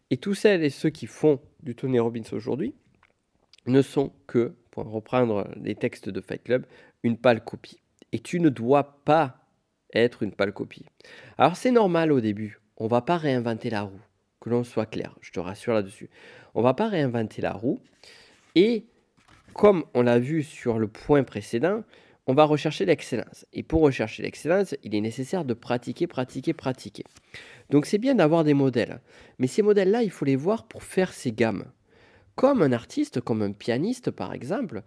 Et tous celles et ceux qui font du Tony Robbins aujourd'hui ne sont que, pour reprendre les textes de Fight Club, une pâle copie. Et tu ne dois pas être une pâle copie. Alors c'est normal au début, on va pas réinventer la roue, que l'on soit clair, je te rassure là-dessus. On va pas réinventer la roue et comme on l'a vu sur le point précédent, on va rechercher l'excellence. Et pour rechercher l'excellence, il est nécessaire de pratiquer, pratiquer, pratiquer. Donc c'est bien d'avoir des modèles. Mais ces modèles-là, il faut les voir pour faire ses gammes. Comme un artiste, comme un pianiste par exemple,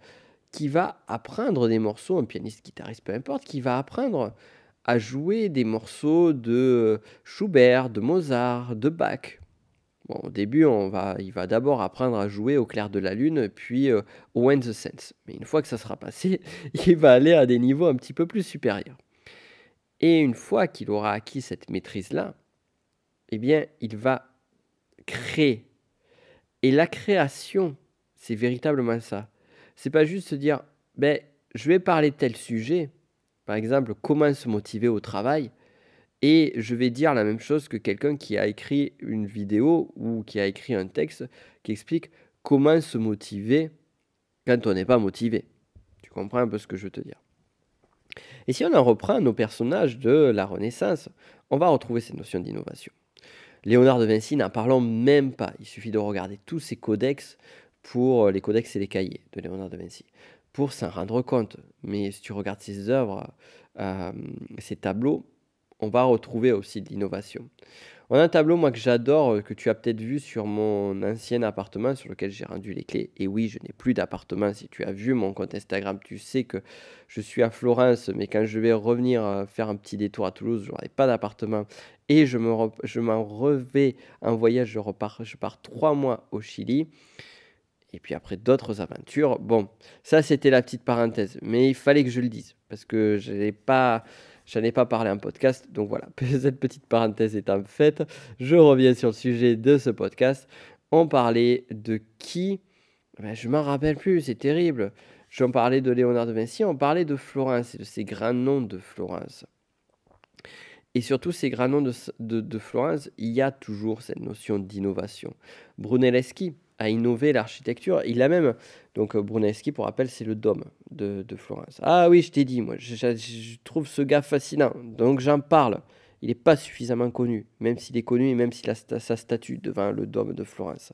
qui va apprendre des morceaux, un pianiste, guitariste, peu importe, qui va apprendre à jouer des morceaux de Schubert, de Mozart, de Bach. Bon, au début, il va d'abord apprendre à jouer au clair de la lune, puis au When the Sense. Mais une fois que ça sera passé, il va aller à des niveaux un petit peu plus supérieurs. Et une fois qu'il aura acquis cette maîtrise-là, eh bien, il va créer. Et la création, c'est véritablement ça. C'est pas juste se dire, ben, je vais parler de tel sujet, par exemple, comment se motiver au travail, et je vais dire la même chose que quelqu'un qui a écrit une vidéo ou qui a écrit un texte qui explique comment se motiver quand on n'est pas motivé. Tu comprends un peu ce que je veux te dire. Et si on en reprend nos personnages de la Renaissance, on va retrouver cette notion d'innovation. Léonard de Vinci, n'en parlons même pas. Il suffit de regarder tous ces codex, pour les codex et les cahiers de Léonard de Vinci, pour s'en rendre compte. Mais si tu regardes ses œuvres, ses tableaux, on va retrouver aussi de l'innovation. On a un tableau, moi, que j'adore, que tu as peut-être vu sur mon ancien appartement sur lequel j'ai rendu les clés. Et oui, je n'ai plus d'appartement. Si tu as vu mon compte Instagram, tu sais que je suis à Florence, mais quand je vais revenir faire un petit détour à Toulouse, je n'aurai pas d'appartement. Et je m'en revais en voyage, je pars 3 mois au Chili. Et puis après d'autres aventures. Bon, ça c'était la petite parenthèse. Mais il fallait que je le dise, parce que je n'en ai pas parlé en podcast. Donc voilà, cette petite parenthèse étant faite, je reviens sur le sujet de ce podcast. On parlait de qui? Ben, je m'en rappelle plus, c'est terrible. J'en parlais de Léonard de Vinci, on parlait de Florence et de ces grands noms de Florence. Et surtout, ces grands noms de Florence, il y a toujours cette notion d'innovation. Brunelleschi a innové l'architecture. Il a même... Donc Brunelleschi, pour rappel, c'est le dôme de Florence. Ah oui, je t'ai dit, moi, je trouve ce gars fascinant. Donc j'en parle. Il n'est pas suffisamment connu, même s'il est connu et même s'il a sa statue devant le dôme de Florence.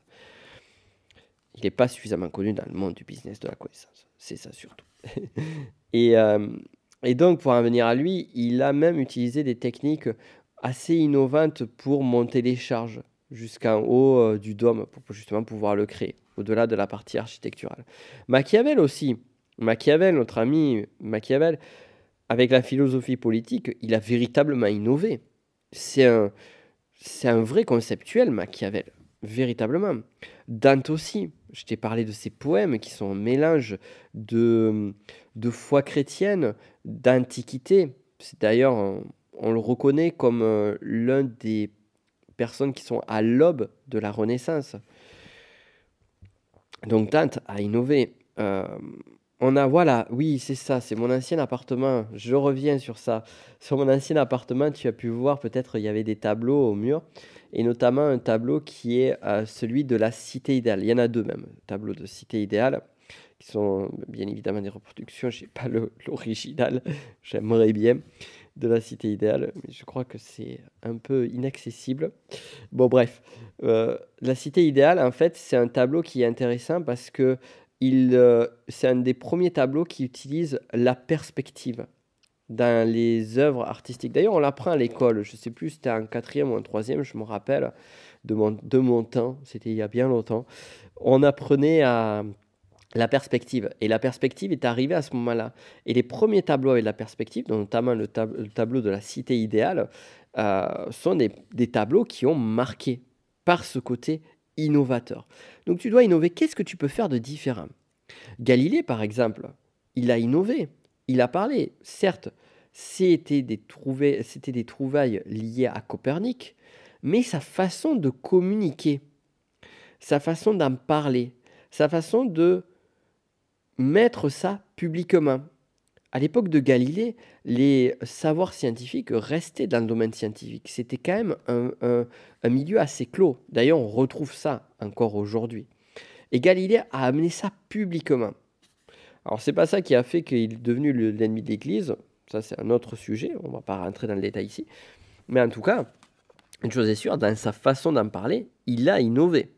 Il n'est pas suffisamment connu dans le monde du business de la connaissance. C'est ça surtout. Et donc, pour en venir à lui, il a même utilisé des techniques assez innovantes pour monter les charges jusqu'en haut du dôme, pour justement pouvoir le créer, au-delà de la partie architecturale. Machiavel aussi. Machiavel, notre ami Machiavel, avec la philosophie politique, il a véritablement innové. C'est un vrai conceptuel, Machiavel, véritablement. Dante aussi. Je t'ai parlé de ses poèmes qui sont un mélange de foi chrétienne, d'antiquité. C'est d'ailleurs, on le reconnaît comme l'un des personnes qui sont à l'aube de la Renaissance. Donc Dante a innové. Voilà, oui, c'est ça, c'est mon ancien appartement. Je reviens sur ça. Sur mon ancien appartement, tu as pu voir, peut-être, il y avait des tableaux au mur, et notamment un tableau qui est celui de la cité idéale. Il y en a deux même, tableaux de cité idéale, qui sont bien évidemment des reproductions. Je n'ai pas l'original, j'aimerais bien, de la cité idéale, mais je crois que c'est un peu inaccessible. Bon, bref, la cité idéale, en fait, c'est un tableau qui est intéressant parce que c'est un des premiers tableaux qui utilise la perspective dans les œuvres artistiques. D'ailleurs, on l'apprend à l'école. Je ne sais plus si c'était en 4e ou en 3e, je me rappelle de mon temps, c'était il y a bien longtemps. On apprenait à la perspective. Et la perspective est arrivée à ce moment-là. Et les premiers tableaux avec la perspective, notamment le tableau de la cité idéale, sont des tableaux qui ont marqué par ce côté innovateur. Donc tu dois innover. Qu'est-ce que tu peux faire de différent? Galilée, par exemple, il a innové. Il a parlé. Certes, c'était des trouvailles liées à Copernic, mais sa façon de communiquer, sa façon d'en parler, sa façon de mettre ça publiquement. À l'époque de Galilée, les savoirs scientifiques restaient dans le domaine scientifique. C'était quand même un milieu assez clos. D'ailleurs, on retrouve ça encore aujourd'hui. Et Galilée a amené ça publiquement. Alors, c'est pas ça qui a fait qu'il est devenu l'ennemi de l'Église. Ça, c'est un autre sujet. On ne va pas rentrer dans le détail ici. Mais en tout cas, une chose est sûre, dans sa façon d'en parler, il a innové.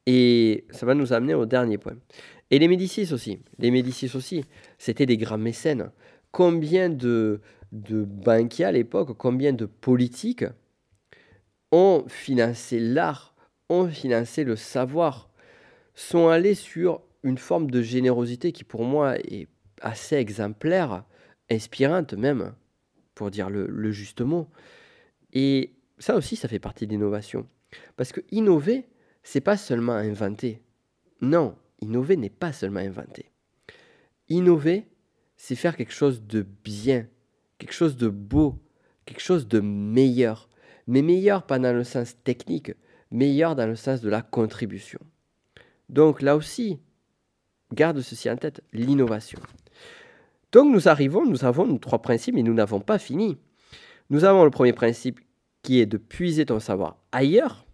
Et ça va nous amener au dernier point. Et les Médicis aussi. Les Médicis aussi, c'était des grands mécènes. Combien de banquiers à l'époque, combien de politiques ont financé l'art, ont financé le savoir, sont allés sur une forme de générosité qui pour moi est assez exemplaire, inspirante même, pour dire le juste mot. Et ça aussi, ça fait partie de l'innovation. Parce que innover, c'est pas seulement inventer. Non, innover n'est pas seulement inventer. Innover, c'est faire quelque chose de bien, quelque chose de beau, quelque chose de meilleur. Mais meilleur pas dans le sens technique, meilleur dans le sens de la contribution. Donc là aussi, garde ceci en tête, l'innovation. Donc nous avons nos 3 principes, mais nous n'avons pas fini. Nous avons le premier principe qui est de puiser ton savoir ailleurs,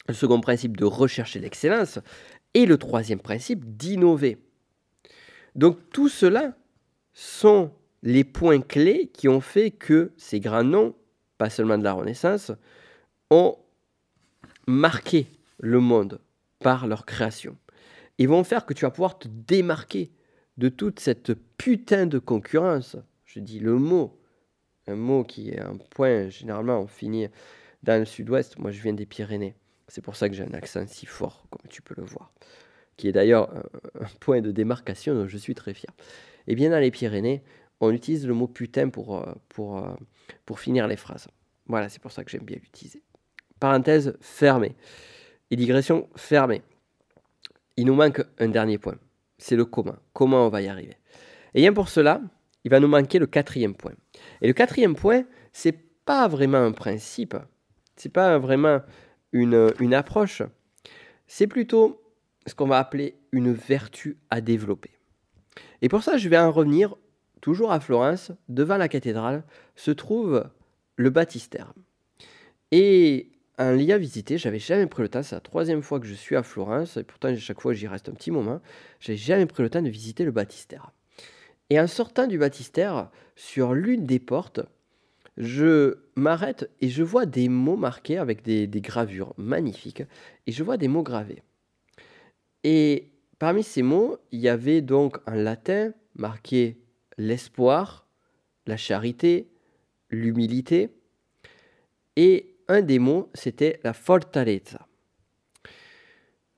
le second principe de rechercher l'excellence, et le troisième principe d'innover. Donc tout cela sont les points clés qui ont fait que ces grands noms, pas seulement de la Renaissance, ont marqué le monde par leur création. Ils vont faire que tu vas pouvoir te démarquer de toute cette putain de concurrence. Je dis le mot, un mot qui est un point, généralement on finit dans le sud-ouest. Moi je viens des Pyrénées, c'est pour ça que j'ai un accent si fort, comme tu peux le voir, qui est d'ailleurs un point de démarcation dont je suis très fier. Et bien dans les Pyrénées, on utilise le mot putain pour finir les phrases. Voilà, c'est pour ça que j'aime bien l'utiliser. Parenthèse fermée. Et digression fermée. Il nous manque un dernier point. C'est le comment. Comment on va y arriver. Et bien pour cela, il va nous manquer le 4e point. Et le 4e point, c'est pas vraiment un principe. C'est pas vraiment une approche. C'est plutôt ce qu'on va appeler une vertu à développer. Et pour ça, je vais en revenir, toujours à Florence, devant la cathédrale, se trouve le baptistère. Et un lieu à visiter, j'avais jamais pris le temps, c'est la 3e fois que je suis à Florence, et pourtant à chaque fois j'y reste un petit moment, j'avais jamais pris le temps de visiter le baptistère. Et en sortant du baptistère, sur l'une des portes, je m'arrête et je vois des mots marqués avec des gravures magnifiques, et je vois des mots gravés. Et parmi ces mots, il y avait donc en latin marqué l'espoir, la charité, l'humilité, et un des mots, c'était la fortaleza.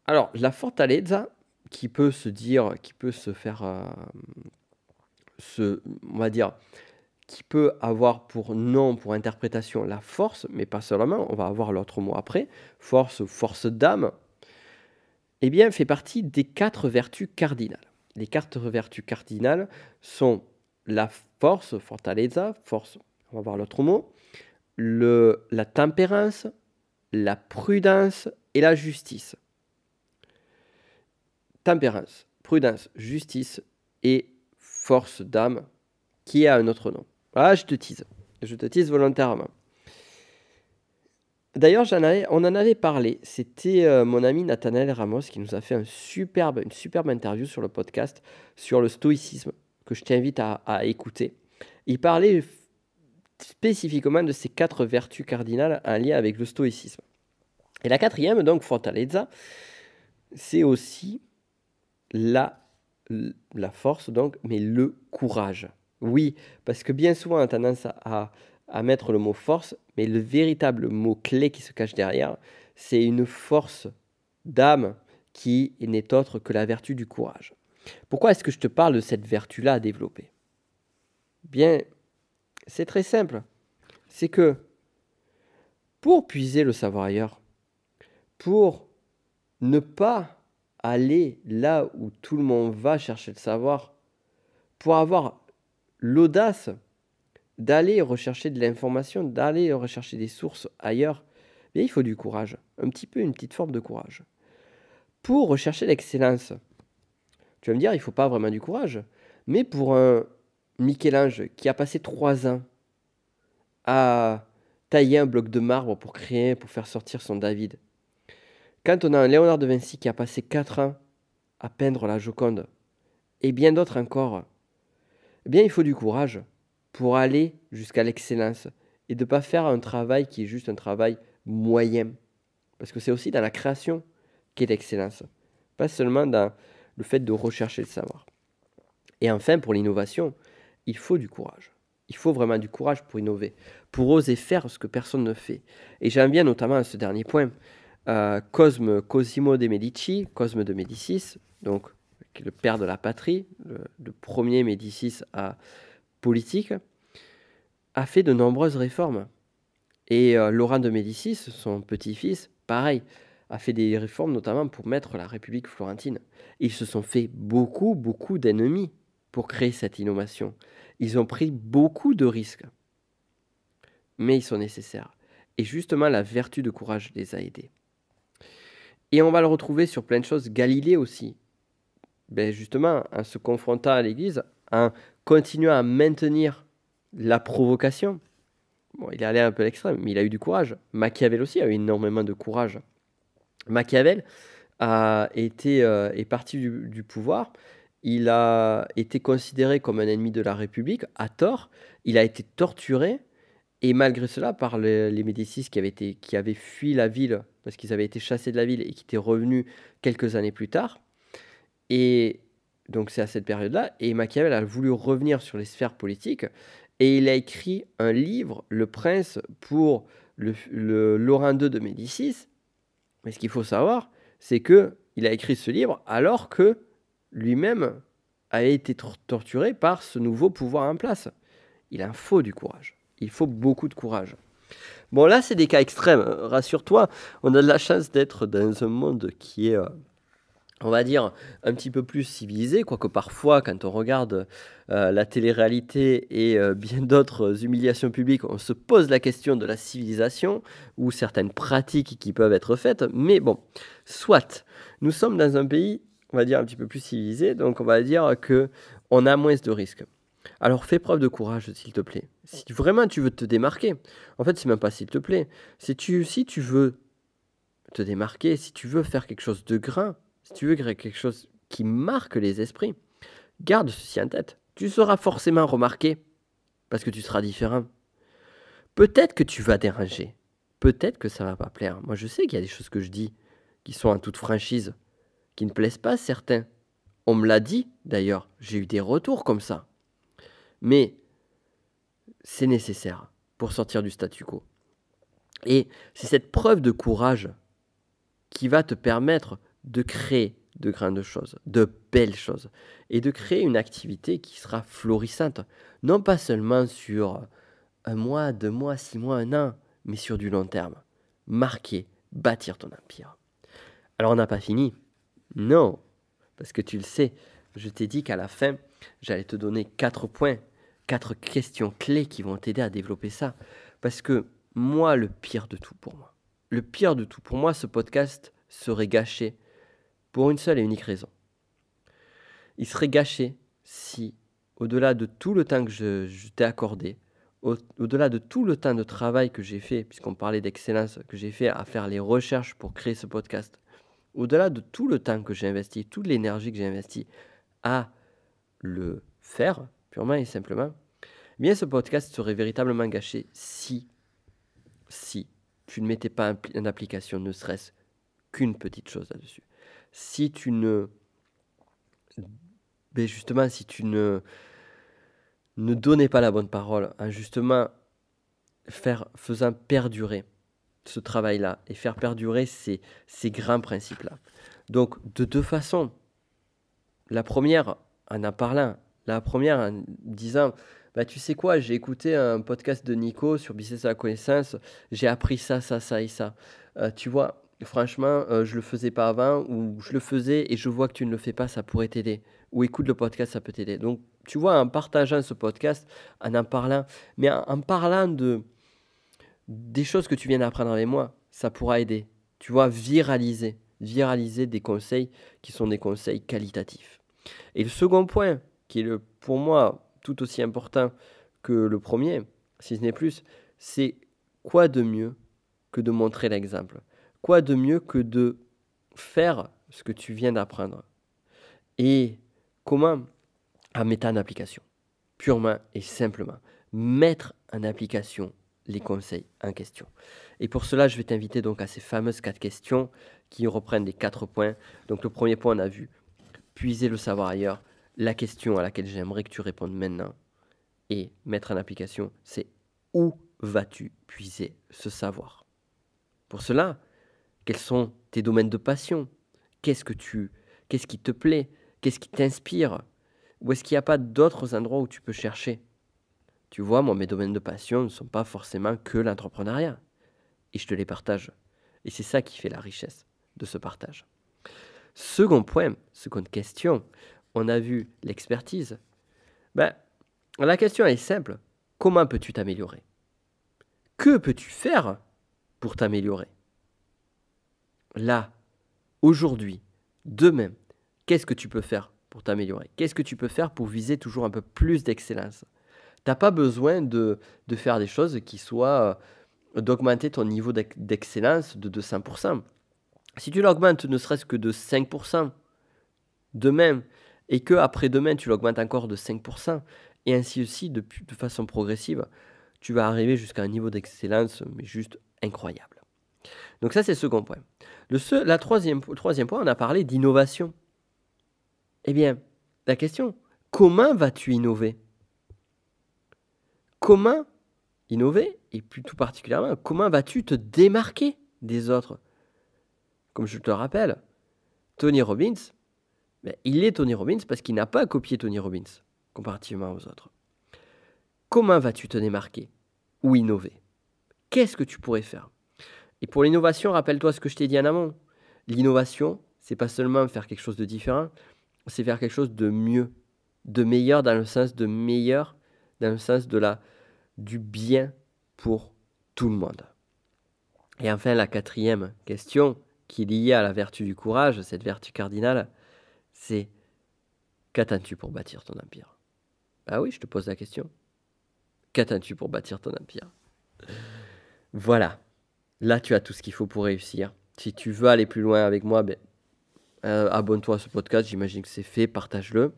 Alors, la fortaleza, qui peut se dire, qui peut se faire, on va dire, qui peut avoir pour nom, pour interprétation, la force, mais pas seulement, on va avoir l'autre mot après, force, force d'âme, eh bien, fait partie des 4 vertus cardinales. Les 4 vertus cardinales sont la force, fortaleza, force, on va voir l'autre mot, la tempérance, la prudence et la justice. Tempérance, prudence, justice et force d'âme, qui a un autre nom. Ah, je te tease volontairement. D'ailleurs, on en avait parlé. C'était mon ami Nathanaël Ramos qui nous a fait une superbe interview sur le podcast sur le stoïcisme, que je t'invite à écouter. Il parlait spécifiquement de ces 4 vertus cardinales en lien avec le stoïcisme. Et la 4e, donc fortaleza, c'est aussi la force, donc, mais le courage. Oui, parce que bien souvent on a tendance à mettre le mot force, mais le véritable mot clé qui se cache derrière, c'est une force d'âme qui n'est autre que la vertu du courage. Pourquoi est-ce que je te parle de cette vertu-là à développer ? Bien, c'est très simple. C'est que pour puiser le savoir ailleurs, pour ne pas aller là où tout le monde va chercher le savoir, pour avoir l'audace d'aller rechercher de l'information, d'aller rechercher des sources ailleurs, bien, il faut du courage, un petit peu une petite forme de courage. Pour rechercher l'excellence, tu vas me dire, il ne faut pas vraiment du courage, mais pour un Michel-Ange qui a passé 3 ans à tailler un bloc de marbre pour faire sortir son David, quand on a un Léonard de Vinci qui a passé 4 ans à peindre la Joconde, et bien d'autres encore, eh bien, il faut du courage pour aller jusqu'à l'excellence et de ne pas faire un travail qui est juste un travail moyen. Parce que c'est aussi dans la création qu'est l'excellence. Pas seulement dans le fait de rechercher le savoir. Et enfin, pour l'innovation, il faut du courage. Il faut vraiment du courage pour innover, pour oser faire ce que personne ne fait. Et j'aime bien notamment à ce dernier point, Cosimo de Medici, Cosme de Médicis, donc le père de la patrie, le premier Médicis politique, a fait de nombreuses réformes. Et Laurent de Médicis, son petit-fils, pareil, a fait des réformes notamment pour mettre la République florentine. Ils se sont fait beaucoup d'ennemis pour créer cette innovation. Ils ont pris beaucoup de risques, mais ils sont nécessaires. Et justement, la vertu de courage les a aidés. Et on va le retrouver sur plein de choses. Galilée aussi, justement, en se confrontant à l'Église, en continuant à maintenir la provocation. Bon, il est allé un peu à l'extrême, mais il a eu du courage. Machiavel aussi a eu énormément de courage. Machiavel est parti du pouvoir. Il a été considéré comme un ennemi de la République, à tort. Il a été torturé, et malgré cela, par les Médicis qui avaient fui la ville, parce qu'ils avaient été chassés de la ville et qui étaient revenus quelques années plus tard. Et donc c'est à cette période-là, et Machiavel a voulu revenir sur les sphères politiques, et il a écrit un livre, Le Prince, pour le Laurent II de Médicis. Mais ce qu'il faut savoir, c'est qu'il a écrit ce livre alors que lui-même a été torturé par ce nouveau pouvoir en place. Il en faut du courage. Il faut beaucoup de courage. Bon, là, c'est des cas extrêmes. Rassure-toi, on a de la chance d'être dans un monde qui est, on va dire, un petit peu plus civilisé, quoique parfois, quand on regarde la télé-réalité et bien d'autres humiliations publiques, on se pose la question de la civilisation ou certaines pratiques qui peuvent être faites. Mais bon, soit, nous sommes dans un pays, on va dire, un petit peu plus civilisé, donc on va dire qu'on a moins de risques. Alors fais preuve de courage, s'il te plaît. Si vraiment tu veux te démarquer, en fait, c'est même pas s'il te plaît. Si tu veux te démarquer, si tu veux faire quelque chose de grand, si tu veux créer quelque chose qui marque les esprits, garde ceci en tête. Tu seras forcément remarqué parce que tu seras différent. Peut-être que tu vas déranger. Peut-être que ça va pas plaire. Moi, je sais qu'il y a des choses que je dis qui sont en toute franchise, qui ne plaisent pas à certains. On me l'a dit, d'ailleurs. J'ai eu des retours comme ça. Mais c'est nécessaire pour sortir du statu quo. Et c'est cette preuve de courage qui va te permettre de créer de grandes choses, de belles choses, et de créer une activité qui sera florissante, non pas seulement sur 1 mois, 2 mois, 6 mois, 1 an, mais sur du long terme. Marquer, bâtir ton empire. Alors on n'a pas fini. Non, parce que tu le sais, je t'ai dit qu'à la fin, j'allais te donner 4 points, 4 questions clés qui vont t'aider à développer ça. Parce que moi, le pire de tout pour moi, ce podcast serait gâché pour une seule et unique raison. Il serait gâché si, au-delà de tout le temps que je t'ai accordé, au-delà de tout le temps de travail que j'ai fait, puisqu'on parlait d'excellence, que j'ai fait à faire les recherches pour créer ce podcast, au-delà de tout le temps que j'ai investi, toute l'énergie que j'ai investie à le faire, purement et simplement, eh bien ce podcast serait véritablement gâché si tu ne mettais pas en application ne serait-ce qu'une petite chose là-dessus. Si tu ne donnais pas la bonne parole, en justement faisant perdurer ce travail-là et faire perdurer ces grands principes-là. Donc, de 2 façons. La première, en parlant. La première, en disant, tu sais quoi, j'ai écouté un podcast de Nico sur Business à la connaissance, j'ai appris ça et ça. Tu vois, franchement, je le faisais pas avant, ou je le faisais et je vois que tu ne le fais pas, ça pourrait t'aider. Ou écoute le podcast, ça peut t'aider. Donc, tu vois, en partageant ce podcast, en parlant, mais en parlant des choses que tu viens d'apprendre avec moi, ça pourra aider. Tu vois, viraliser des conseils qui sont des conseils qualitatifs. Et le second point, qui est pour moi tout aussi important que le premier, si ce n'est plus, c'est quoi de mieux que de montrer l'exemple? Quoi de mieux que de faire ce que tu viens d'apprendre? Et comment? En mettant en application. Purement et simplement. Mettre en application les conseils en question. Et pour cela, je vais t'inviter donc à ces fameuses 4 questions qui reprennent les 4 points. Donc le premier point, on a vu puiser le savoir ailleurs. La question à laquelle j'aimerais que tu répondes maintenant et mettre en application, c'est où vas-tu puiser ce savoir? Pour cela, quels sont tes domaines de passion? Qu'est-ce qui te plaît? Qu'est-ce qui t'inspire? Ou est-ce qu'il n'y a pas d'autres endroits où tu peux chercher? Tu vois, moi, mes domaines de passion ne sont pas forcément que l'entrepreneuriat. Et je te les partage. Et c'est ça qui fait la richesse de ce partage. Second point, seconde question, on a vu l'expertise. La question est simple. Comment peux-tu t'améliorer? Que peux-tu faire pour t'améliorer? Là, aujourd'hui, demain, qu'est-ce que tu peux faire pour t'améliorer? Qu'est-ce que tu peux faire pour viser toujours un peu plus d'excellence? Tu n'as pas besoin de faire des choses qui soient d'augmenter ton niveau d'excellence de 200%. Si tu l'augmentes ne serait-ce que de 5% demain et que après-demain tu l'augmentes encore de 5% et ainsi aussi de façon progressive, tu vas arriver jusqu'à un niveau d'excellence mais juste incroyable. Donc ça c'est le second point. Le troisième point, on a parlé d'innovation. Eh bien, la question, comment vas-tu innover? Comment innover et plus tout particulièrement, comment vas-tu te démarquer des autres? Comme je te le rappelle, Tony Robbins, il est Tony Robbins parce qu'il n'a pas copié Tony Robbins comparativement aux autres. Comment vas-tu te démarquer ou innover? Qu'est-ce que tu pourrais faire? Et pour l'innovation, rappelle-toi ce que je t'ai dit en amont. L'innovation, c'est pas seulement faire quelque chose de différent, c'est faire quelque chose de mieux, de meilleur dans le sens de meilleur, dans le sens du bien pour tout le monde. Et enfin, la quatrième question qui est liée à la vertu du courage, cette vertu cardinale, c'est qu'attends-tu pour bâtir ton empire? Ah oui, je te pose la question. Qu'attends-tu pour bâtir ton empire? Voilà. Là, tu as tout ce qu'il faut pour réussir. Si tu veux aller plus loin avec moi, abonne-toi à ce podcast. J'imagine que c'est fait. Partage-le.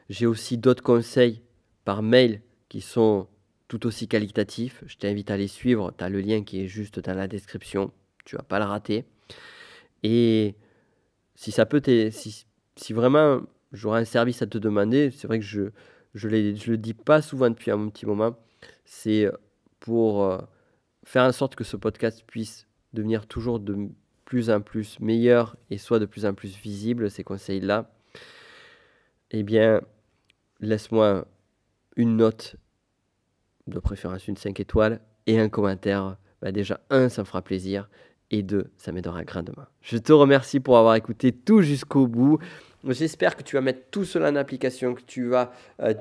J'ai aussi d'autres conseils par mail qui sont tout aussi qualitatifs. Je t'invite à les suivre. Tu as le lien qui est juste dans la description. Tu ne vas pas le rater. Et si ça peut si vraiment j'aurais un service à te demander, c'est vrai que je le dis pas souvent depuis un petit moment, c'est pour faire en sorte que ce podcast puisse devenir toujours de plus en plus meilleur et soit de plus en plus visible, ces conseils-là, eh bien, laisse-moi une note, de préférence une 5 étoiles, et un commentaire. Déjà, 1, ça me fera plaisir, et 2, ça m'aidera grandement. Je te remercie pour avoir écouté tout jusqu'au bout. J'espère que tu vas mettre tout cela en application, que tu vas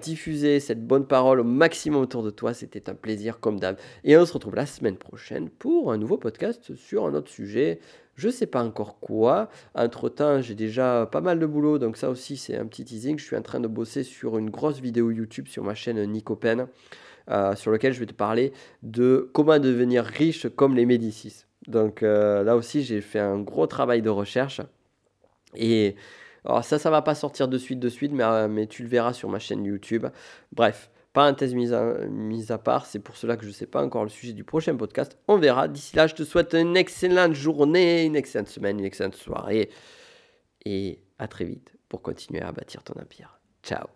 diffuser cette bonne parole au maximum autour de toi. C'était un plaisir comme d'hab. Et on se retrouve la semaine prochaine pour un nouveau podcast sur un autre sujet. Je ne sais pas encore quoi. Entre-temps, j'ai déjà pas mal de boulot. Donc ça aussi, c'est un petit teasing. Je suis en train de bosser sur une grosse vidéo YouTube sur ma chaîne Nico Pen, sur laquelle je vais te parler de comment devenir riche comme les Médicis. Donc là aussi, j'ai fait un gros travail de recherche. Et alors ça va pas sortir de suite, mais tu le verras sur ma chaîne YouTube. Bref, parenthèse mise à part, c'est pour cela que je ne sais pas encore le sujet du prochain podcast. On verra. D'ici là, je te souhaite une excellente journée, une excellente semaine, une excellente soirée. Et à très vite pour continuer à bâtir ton empire. Ciao.